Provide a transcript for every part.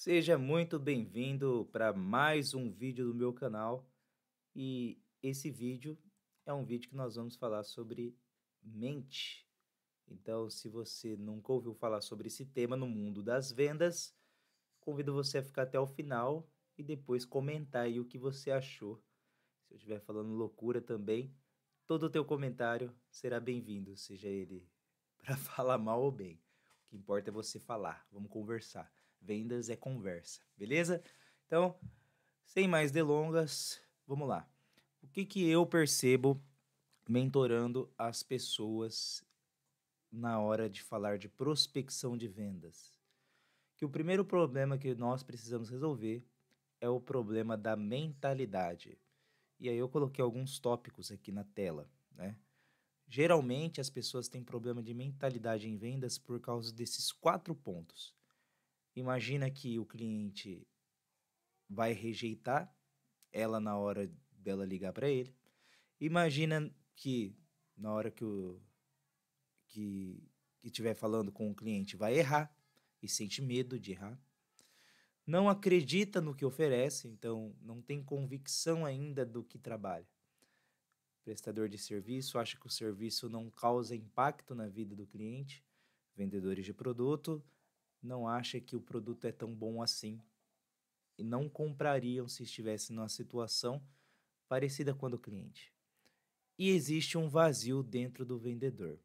Seja muito bem-vindo para mais um vídeo do meu canal. E esse vídeo é um vídeo que nós vamos falar sobre mente. Então, se você nunca ouviu falar sobre esse tema no mundo das vendas, convido você a ficar até o final e depois comentar aí o que você achou. Se eu estiver falando loucura também, todo o teu comentário será bem-vindo, seja ele para falar mal ou bem. O que importa é você falar, vamos conversar. Vendas é conversa, beleza? Então, sem mais delongas, vamos lá. O que eu percebo mentorando as pessoas na hora de falar de prospecção de vendas? Que o primeiro problema que nós precisamos resolver é o problema da mentalidade. E aí eu coloquei alguns tópicos aqui na tela, né? Geralmente as pessoas têm problema de mentalidade em vendas por causa desses 4 pontos. Imagina que o cliente vai rejeitar ela na hora dela ligar para ele. Imagina que na hora que estiver falando com o cliente vai errar e sente medo de errar. Não acredita no que oferece, então não tem convicção ainda do que trabalha. Prestador de serviço acha que o serviço não causa impacto na vida do cliente. Vendedores de produto não acha que o produto é tão bom assim e não comprariam se estivesse numa situação parecida com a do cliente. E existe um vazio dentro do vendedor.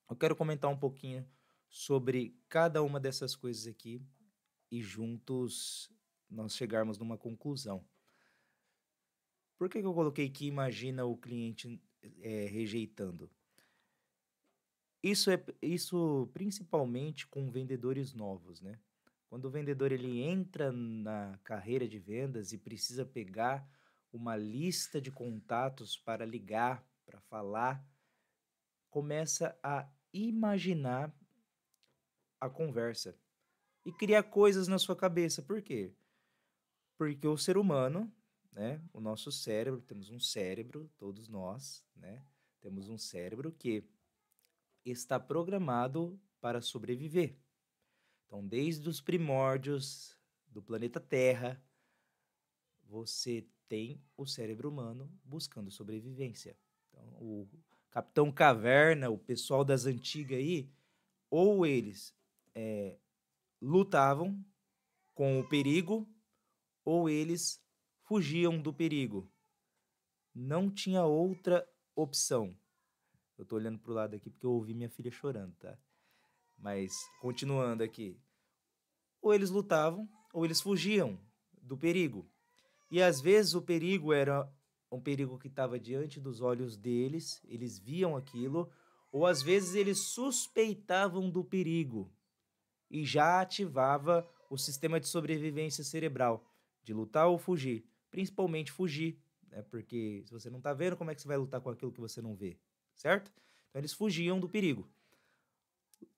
Eu quero comentar um pouquinho sobre cada uma dessas coisas aqui e juntos nós chegarmos numa conclusão. Por que eu coloquei que imagina o cliente rejeitando? Isso principalmente com vendedores novos, né? Quando o vendedor ele entra na carreira de vendas e precisa pegar uma lista de contatos para ligar, para falar, começa a imaginar a conversa e criar coisas na sua cabeça. Por quê? Porque o ser humano, né, o nosso cérebro, temos um cérebro, todos nós, né, temos um cérebro que está programado para sobreviver. Então, desde os primórdios do planeta Terra, você tem o cérebro humano buscando sobrevivência. Então, o Capitão Caverna, o pessoal das antigas aí, ou eles lutavam com o perigo, ou eles fugiam do perigo. Não tinha outra opção. Eu tô olhando pro lado aqui porque eu ouvi minha filha chorando, tá? Mas, continuando aqui. Ou eles lutavam, ou eles fugiam do perigo. E às vezes o perigo era um perigo que estava diante dos olhos deles, eles viam aquilo, ou às vezes eles suspeitavam do perigo e já ativava o sistema de sobrevivência cerebral, de lutar ou fugir, principalmente fugir, né? Porque se você não está vendo, como é que você vai lutar com aquilo que você não vê, certo? Então eles fugiam do perigo.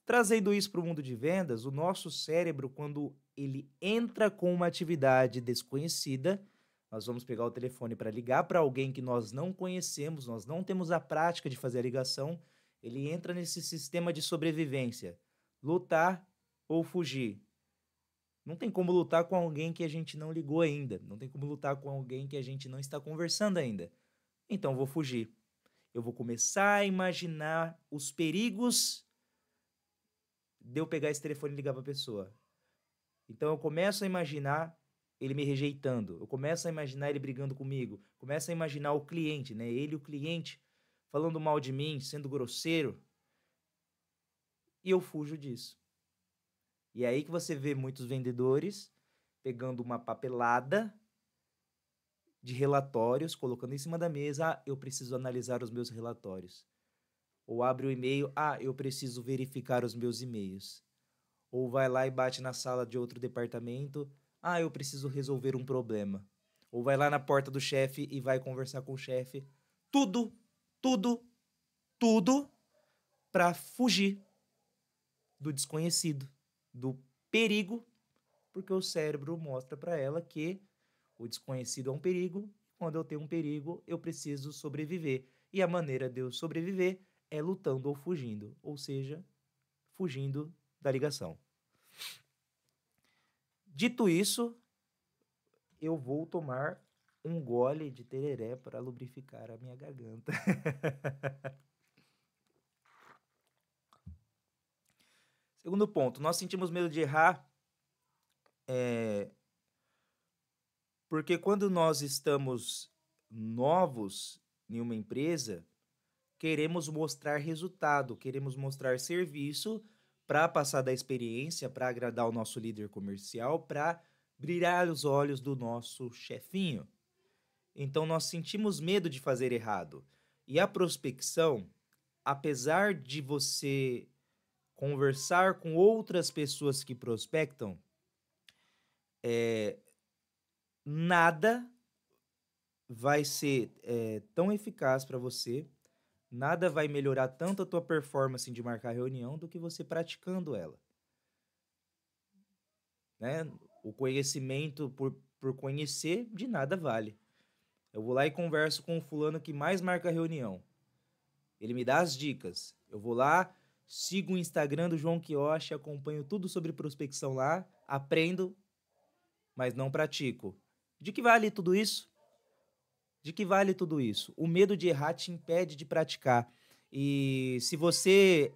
Trazendo isso para o mundo de vendas, o nosso cérebro, quando ele entra com uma atividade desconhecida, nós vamos pegar o telefone para ligar para alguém que nós não conhecemos, nós não temos a prática de fazer a ligação, ele entra nesse sistema de sobrevivência, lutar ou fugir. Não tem como lutar com alguém que a gente não ligou ainda, não tem como lutar com alguém que a gente não está conversando ainda. Então eu vou fugir. Eu vou começar a imaginar os perigos de eu pegar esse telefone e ligar para a pessoa. Então eu começo a imaginar ele me rejeitando, eu começo a imaginar ele brigando comigo, começo a imaginar o cliente, né? Ele, o cliente, falando mal de mim, sendo grosseiro, e eu fujo disso. E é aí que você vê muitos vendedores pegando uma papelada de relatórios, colocando em cima da mesa, ah, eu preciso analisar os meus relatórios. Ou abre o e-mail, ah, eu preciso verificar os meus e-mails. Ou vai lá e bate na sala de outro departamento, ah, eu preciso resolver um problema. Ou vai lá na porta do chefe e vai conversar com o chefe. Tudo, tudo, tudo para fugir do desconhecido, do perigo, porque o cérebro mostra para ela que o desconhecido é um perigo. Quando eu tenho um perigo, eu preciso sobreviver. E a maneira de eu sobreviver é lutando ou fugindo, ou seja, fugindo da ligação. Dito isso, eu vou tomar um gole de tereré para lubrificar a minha garganta. Segundo ponto, nós sentimos medo de errar porque quando nós estamos novos em uma empresa, queremos mostrar resultado, queremos mostrar serviço para passar da experiência, para agradar o nosso líder comercial, para brilhar os olhos do nosso chefinho. Então nós sentimos medo de fazer errado. E a prospecção, apesar de você conversar com outras pessoas que prospectam, nada vai ser tão eficaz para você, nada vai melhorar tanto a tua performance de marcar reunião do que você praticando ela. Né? O conhecimento por conhecer, de nada vale. Eu vou lá e converso com o fulano que mais marca reunião. Ele me dá as dicas. Eu vou lá, sigo o Instagram do João Quioche, acompanho tudo sobre prospecção lá, aprendo, mas não pratico. De que vale tudo isso? De que vale tudo isso? O medo de errar te impede de praticar. E se você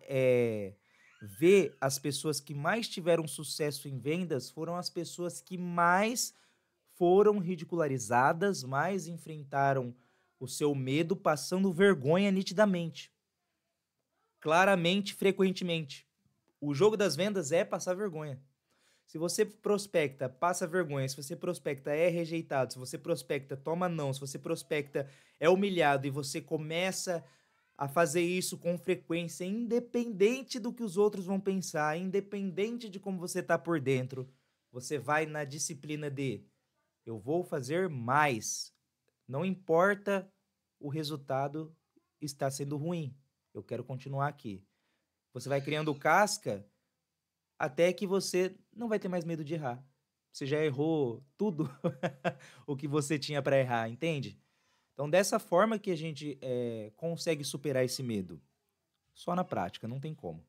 vê as pessoas que mais tiveram sucesso em vendas, foram as pessoas que mais foram ridicularizadas, mais enfrentaram o seu medo, passando vergonha nitidamente. Claramente, frequentemente. O jogo das vendas é passar vergonha. Se você prospecta, passa vergonha. Se você prospecta, é rejeitado. Se você prospecta, toma não. Se você prospecta, é humilhado. E você começa a fazer isso com frequência, independente do que os outros vão pensar, independente de como você está por dentro. Você vai na disciplina de eu vou fazer mais. Não importa o resultado está sendo ruim. Eu quero continuar aqui. Você vai criando casca até que você não vai ter mais medo de errar. Você já errou tudo o que você tinha para errar, entende? Então, dessa forma que a gente consegue superar esse medo. Só na prática, não tem como.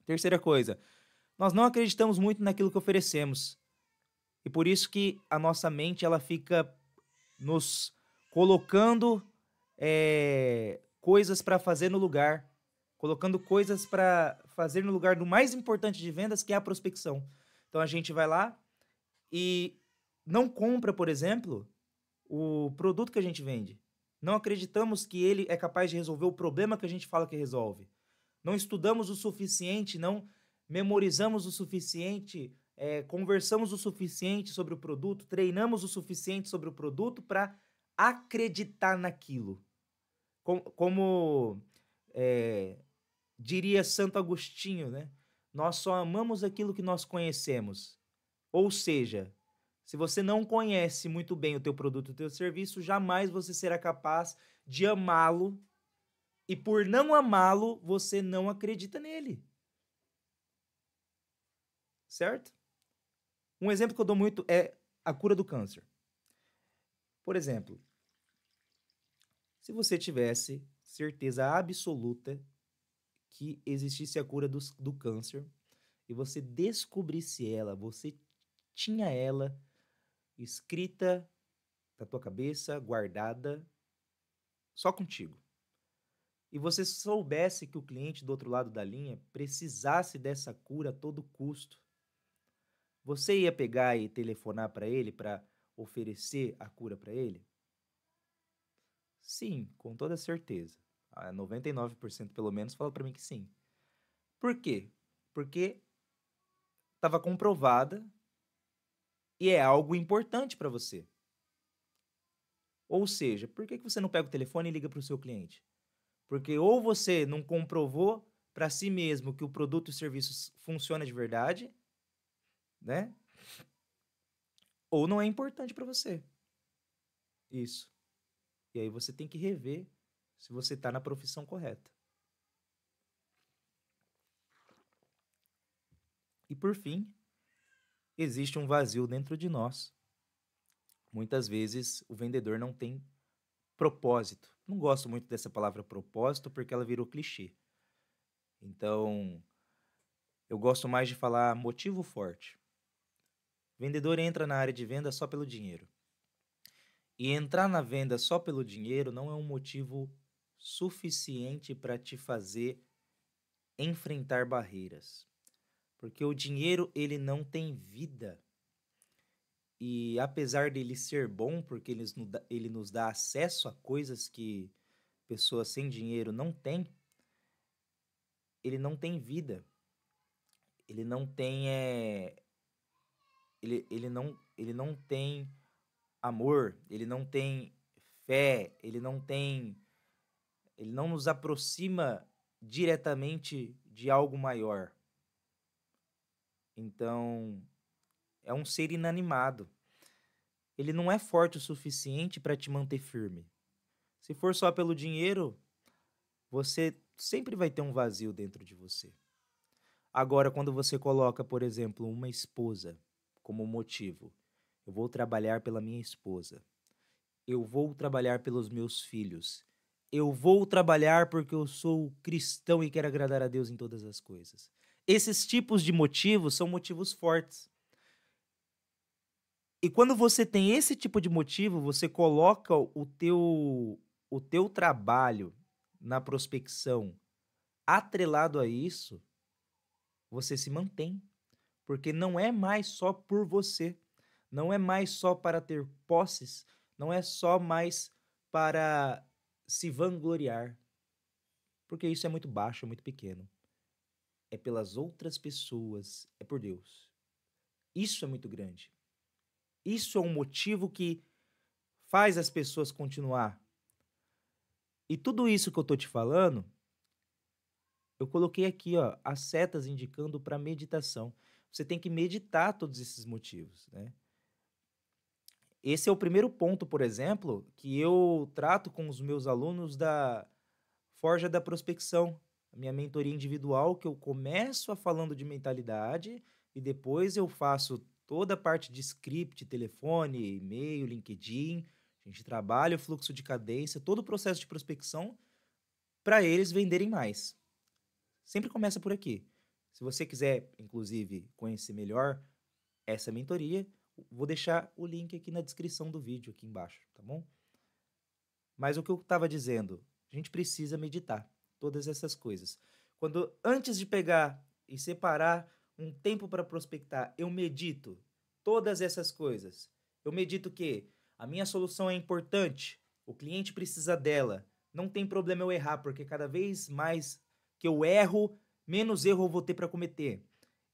Terceira coisa, nós não acreditamos muito naquilo que oferecemos. E por isso que a nossa mente ela fica nos colocando coisas para fazer no lugar, colocando coisas para fazer no lugar do mais importante de vendas, que é a prospecção. Então a gente vai lá e não compra, por exemplo, o produto que a gente vende. Não acreditamos que ele é capaz de resolver o problema que a gente fala que resolve. Não estudamos o suficiente, não memorizamos o suficiente, conversamos o suficiente sobre o produto, treinamos o suficiente sobre o produto para acreditar naquilo. Como diria Santo Agostinho, né? Nós só amamos aquilo que nós conhecemos. Ou seja, se você não conhece muito bem o teu produto, o teu serviço, jamais você será capaz de amá-lo. E por não amá-lo, você não acredita nele. Certo? Um exemplo que eu dou muito é a cura do câncer. Por exemplo, se você tivesse certeza absoluta que existisse a cura do câncer e você descobrisse ela, você tinha ela escrita na tua cabeça, guardada, só contigo. E você soubesse que o cliente do outro lado da linha precisasse dessa cura a todo custo, você ia pegar e telefonar para ele para oferecer a cura para ele? Sim, com toda certeza. 99% pelo menos fala para mim que sim. Por quê? Porque estava comprovada e é algo importante para você. Ou seja, por que você não pega o telefone e liga para o seu cliente? Porque ou você não comprovou para si mesmo que o produto e o serviço funciona de verdade, né? Ou não é importante para você. Isso. E aí você tem que rever se você está na profissão correta. E por fim, existe um vazio dentro de nós. Muitas vezes o vendedor não tem propósito. Não gosto muito dessa palavra propósito porque ela virou clichê. Então, eu gosto mais de falar motivo forte. Vendedor entra na área de venda só pelo dinheiro. E entrar na venda só pelo dinheiro não é um motivo suficiente para te fazer enfrentar barreiras. Porque o dinheiro, ele não tem vida. E apesar dele ser bom, porque ele nos dá acesso a coisas que pessoas sem dinheiro não têm, ele não tem vida. Ele não tem ele não tem amor, ele não tem fé, ele não nos aproxima diretamente de algo maior. Então, é um ser inanimado. Ele não é forte o suficiente para te manter firme. Se for só pelo dinheiro, você sempre vai ter um vazio dentro de você. Agora, quando você coloca, por exemplo, uma esposa como motivo, eu vou trabalhar pela minha esposa, eu vou trabalhar pelos meus filhos, eu vou trabalhar porque eu sou cristão e quero agradar a Deus em todas as coisas. Esses tipos de motivos são motivos fortes. E quando você tem esse tipo de motivo, você coloca o teu trabalho na prospecção atrelado a isso, você se mantém. Porque não é mais só por você, não é mais só para ter posses, não é só mais para se vangloriar, porque isso é muito baixo, é muito pequeno. É pelas outras pessoas, é por Deus. Isso é muito grande. Isso é um motivo que faz as pessoas continuar. E tudo isso que eu tô te falando, eu coloquei aqui, ó, as setas indicando para meditação. Você tem que meditar todos esses motivos, né? Esse é o primeiro ponto, por exemplo, que eu trato com os meus alunos da Forja da Prospecção, a minha mentoria individual, que eu começo falando de mentalidade e depois eu faço toda a parte de script, telefone, e-mail, LinkedIn. A gente trabalha o fluxo de cadência, todo o processo de prospecção para eles venderem mais. Sempre começa por aqui. Se você quiser, inclusive, conhecer melhor essa mentoria, vou deixar o link aqui na descrição do vídeo, aqui embaixo, tá bom? Mas o que eu estava dizendo, a gente precisa meditar todas essas coisas. Quando antes de pegar e separar um tempo para prospectar, eu medito todas essas coisas. Eu medito que a minha solução é importante, o cliente precisa dela. Não tem problema eu errar, porque cada vez mais que eu erro, menos erro eu vou ter para cometer.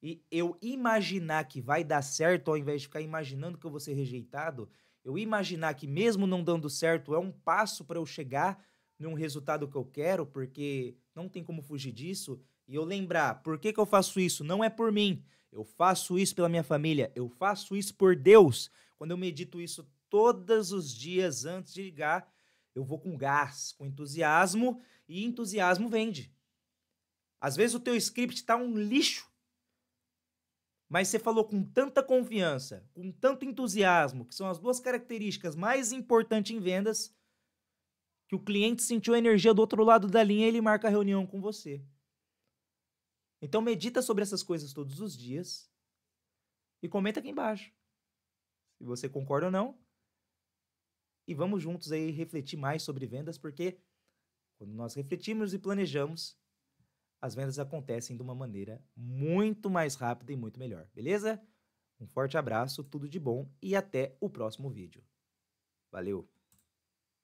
E eu imaginar que vai dar certo, ao invés de ficar imaginando que eu vou ser rejeitado, eu imaginar que mesmo não dando certo é um passo para eu chegar num resultado que eu quero, porque não tem como fugir disso, e eu lembrar, por que que eu faço isso? Não é por mim, eu faço isso pela minha família, eu faço isso por Deus. Quando eu medito isso todos os dias antes de ligar, eu vou com gás, com entusiasmo, e entusiasmo vende. Às vezes o teu script está um lixo, mas você falou com tanta confiança, com tanto entusiasmo, que são as duas características mais importantes em vendas, que o cliente sentiu a energia do outro lado da linha e ele marca a reunião com você. Então medita sobre essas coisas todos os dias e comenta aqui embaixo se você concorda ou não. E vamos juntos aí refletir mais sobre vendas, porque quando nós refletimos e planejamos, as vendas acontecem de uma maneira muito mais rápida e muito melhor, beleza? Um forte abraço, tudo de bom e até o próximo vídeo. Valeu!